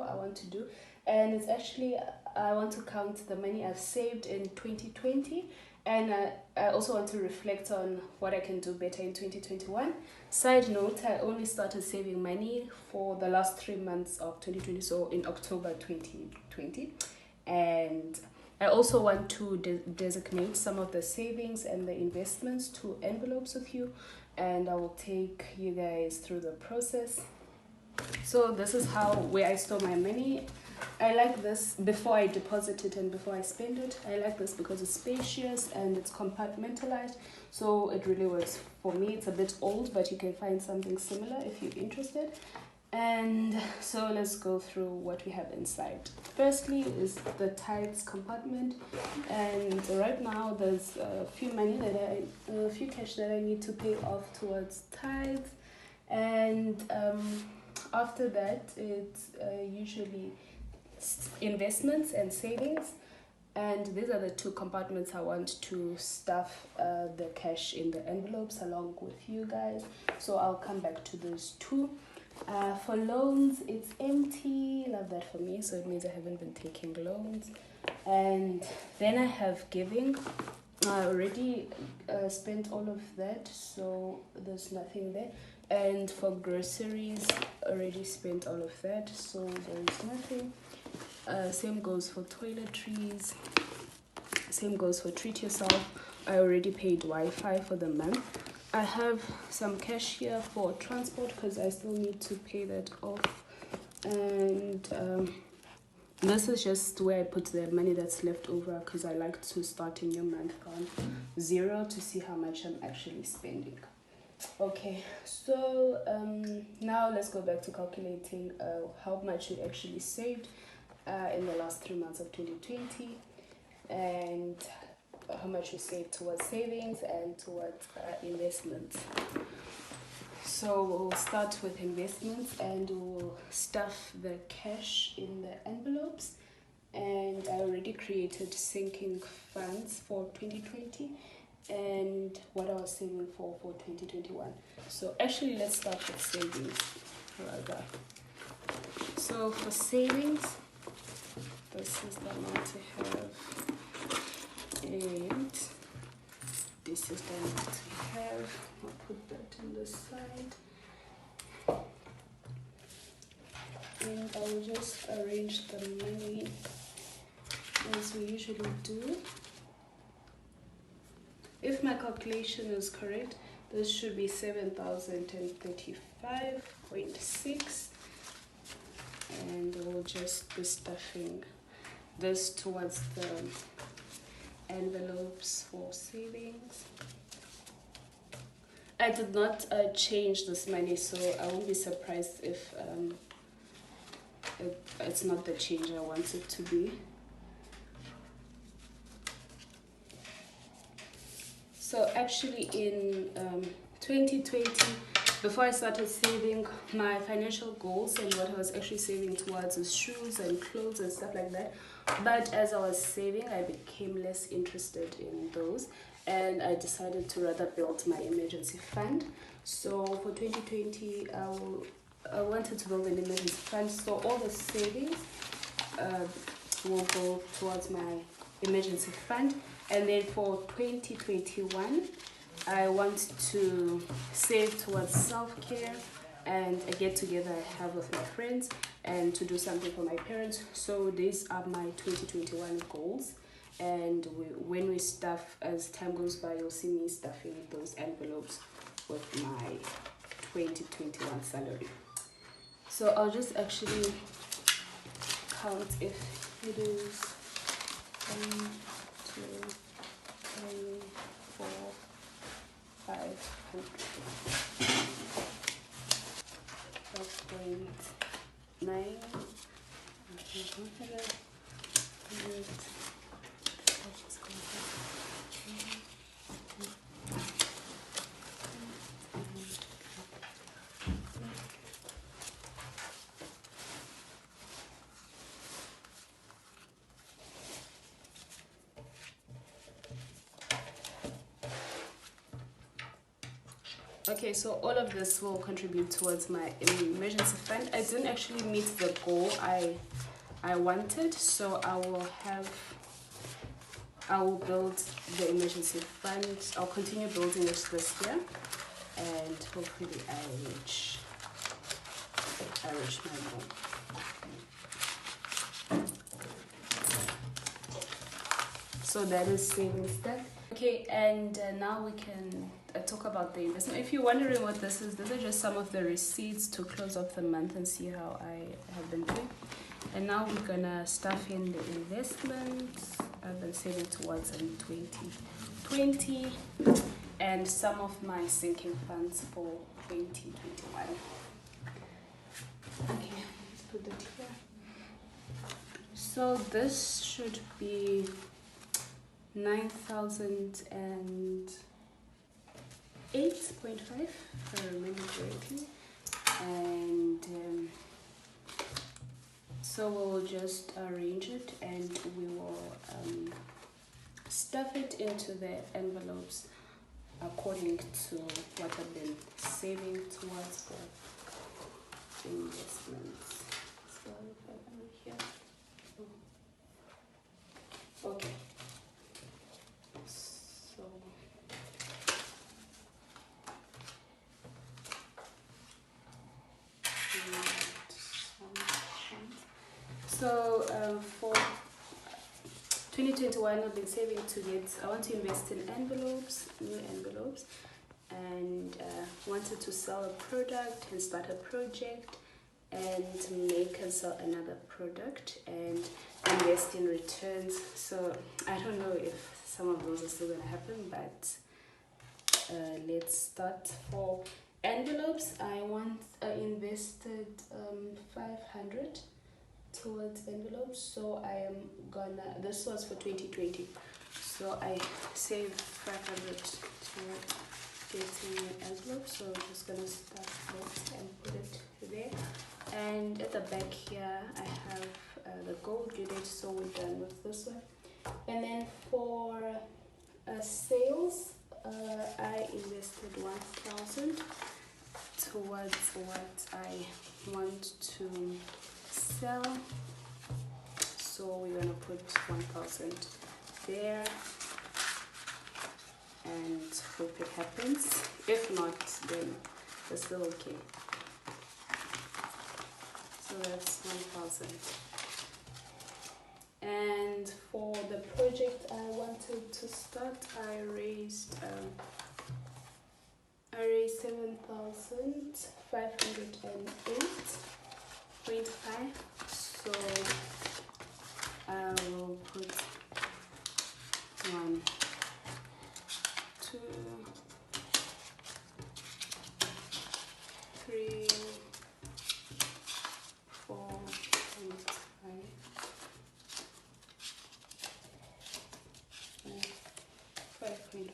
I want to do, and it's actually I want to count the money I've saved in 2020, and I also want to reflect on what I can do better in 2021. Side note, I only started saving money for the last 3 months of 2020, so in October 2020, and I also want to designate some of the savings and the investments to envelopes with you, and I will take you guys through the process. So this is where I store my money. I like this before I deposit it and before I spend it. I like this because it's spacious and it's compartmentalized, so it really works for me. It's a bit old, but you can find something similar if you're interested. And so let's go through what we have inside. Firstly is the tithes compartment, and right now there's a few cash that I need to pay off towards tithes, and after that it's usually investments and savings, and these are the two compartments I want to stuff the cash in the envelopes along with you guys, so I'll come back to those two. For loans, it's empty. Love that for me, so it means I haven't been taking loans. And then I have giving. I already spent all of that, so there's nothing there. And for groceries, already spent all of that, so there's nothing. Same goes for toiletries. Same goes for treat yourself. I already paid Wi-Fi for the month. I have some cash here for transport because I still need to pay that off, and this is just where I put the money that's left over because I like to start a new month on zero to see how much I'm actually spending. Okay, so now let's go back to calculating how much we actually saved in the last 3 months of 2020, and how much we saved towards savings and towards investments. So we'll start with investments, and we'll stuff the cash in the envelopes. And I already created sinking funds for 2020 and what I was saving for 2021. So actually let's start with savings rather. So for savings, this is the amount I have, and this is the amount we have. I'll put that on the side, and I'll just arrange the money as we usually do. If my calculation is correct, this should be 7,035.6, and we'll just be stuffing this towards the envelopes for savings. I did not change this money, so I won't be surprised if it's not the change I want it to be. So actually in 2020, before I started saving, my financial goals and what I was actually saving towards is shoes and clothes and stuff like that. But as I was saving, I became less interested in those, and I decided to rather build my emergency fund. So for 2020, I wanted to build an emergency fund, so all the savings will go towards my emergency fund. And then for 2021, I want to save towards self-care and a get-together I have with my friends, and to do something for my parents. So these are my 2021 goals, and when we stuff, as time goes by, you'll see me stuffing those envelopes with my 2021 salary. So I'll just actually count if it is 1, 2, 3, 4, 5, 12.9, 100. Okay, so all of this will contribute towards my emergency fund. I didn't actually meet the goal I wanted, so I will build the emergency fund. I'll continue building it this year, and hopefully I reach my goal. So that is savings debt. Okay, and now we can talk about the investment. If you're wondering what this is, these are just some of the receipts to close off the month and see how I have been doing. And now we're gonna stuff in the investments I've been saving towards in 2020 and some of my sinking funds for 2021. Okay, let's put that here. So this should be 9,008.5 if I remember correctly, and so we'll just arrange it and we will stuff it into the envelopes according to what I've been saving towards the investments. So if I come here, okay. So for 2021, I've been saving to get, I want to invest in envelopes, new envelopes, and wanted to sell a product and start a project and make and sell another product and invest in returns. So I don't know if some of those are still going to happen, but let's start. For envelopes, I invested 500 towards envelopes, so I am gonna, this was for 2020, so I saved 500 towards getting an envelope, so I'm just gonna start it and put it there. And at the back here I have the gold unit, so we're done with this one. And then for sales, I invested 1,000 towards what I want to sell, so we're gonna put 1,000 there and hope it happens. If not, then it's still okay. So that's 1,000. And for the project I wanted to start, I raised 7,508.5, so I will put 1, 2, 3, 4, 5.5.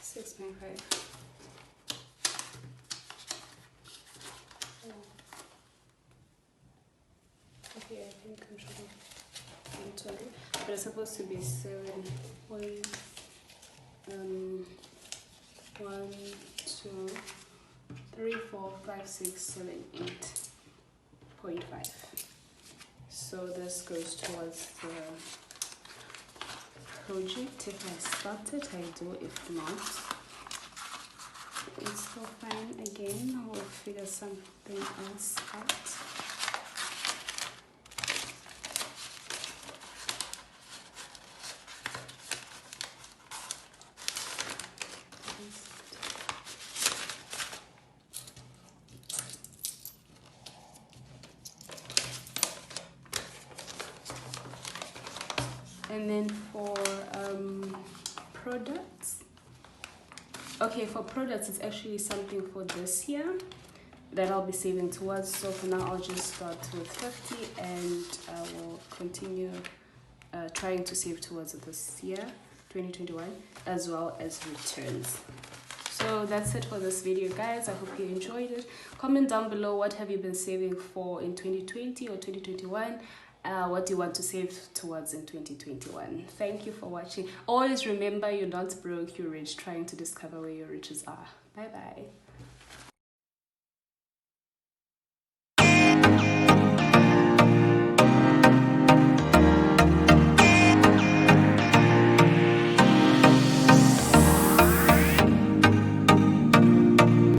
6.5. Okay, I think I'm showing 120, but it's supposed to be 7. 1, 2, 3, 4, 5, 6, 7, 8.5. So this goes towards the project. If I start it, I do. If not, it's still fine. Again, we'll figure something else out. And then for products, okay, for products it's actually something for this year that I'll be saving towards. So for now I'll just start with 50 and I will continue trying to save towards this year 2021 as well as returns. So that's it for this video, guys. I hope you enjoyed it. Comment down below what have you been saving for in 2020 or 2021, what do you want to save towards in 2021. Thank you for watching. Always remember, you're not broke, you're rich, trying to discover where your riches are. Bye bye.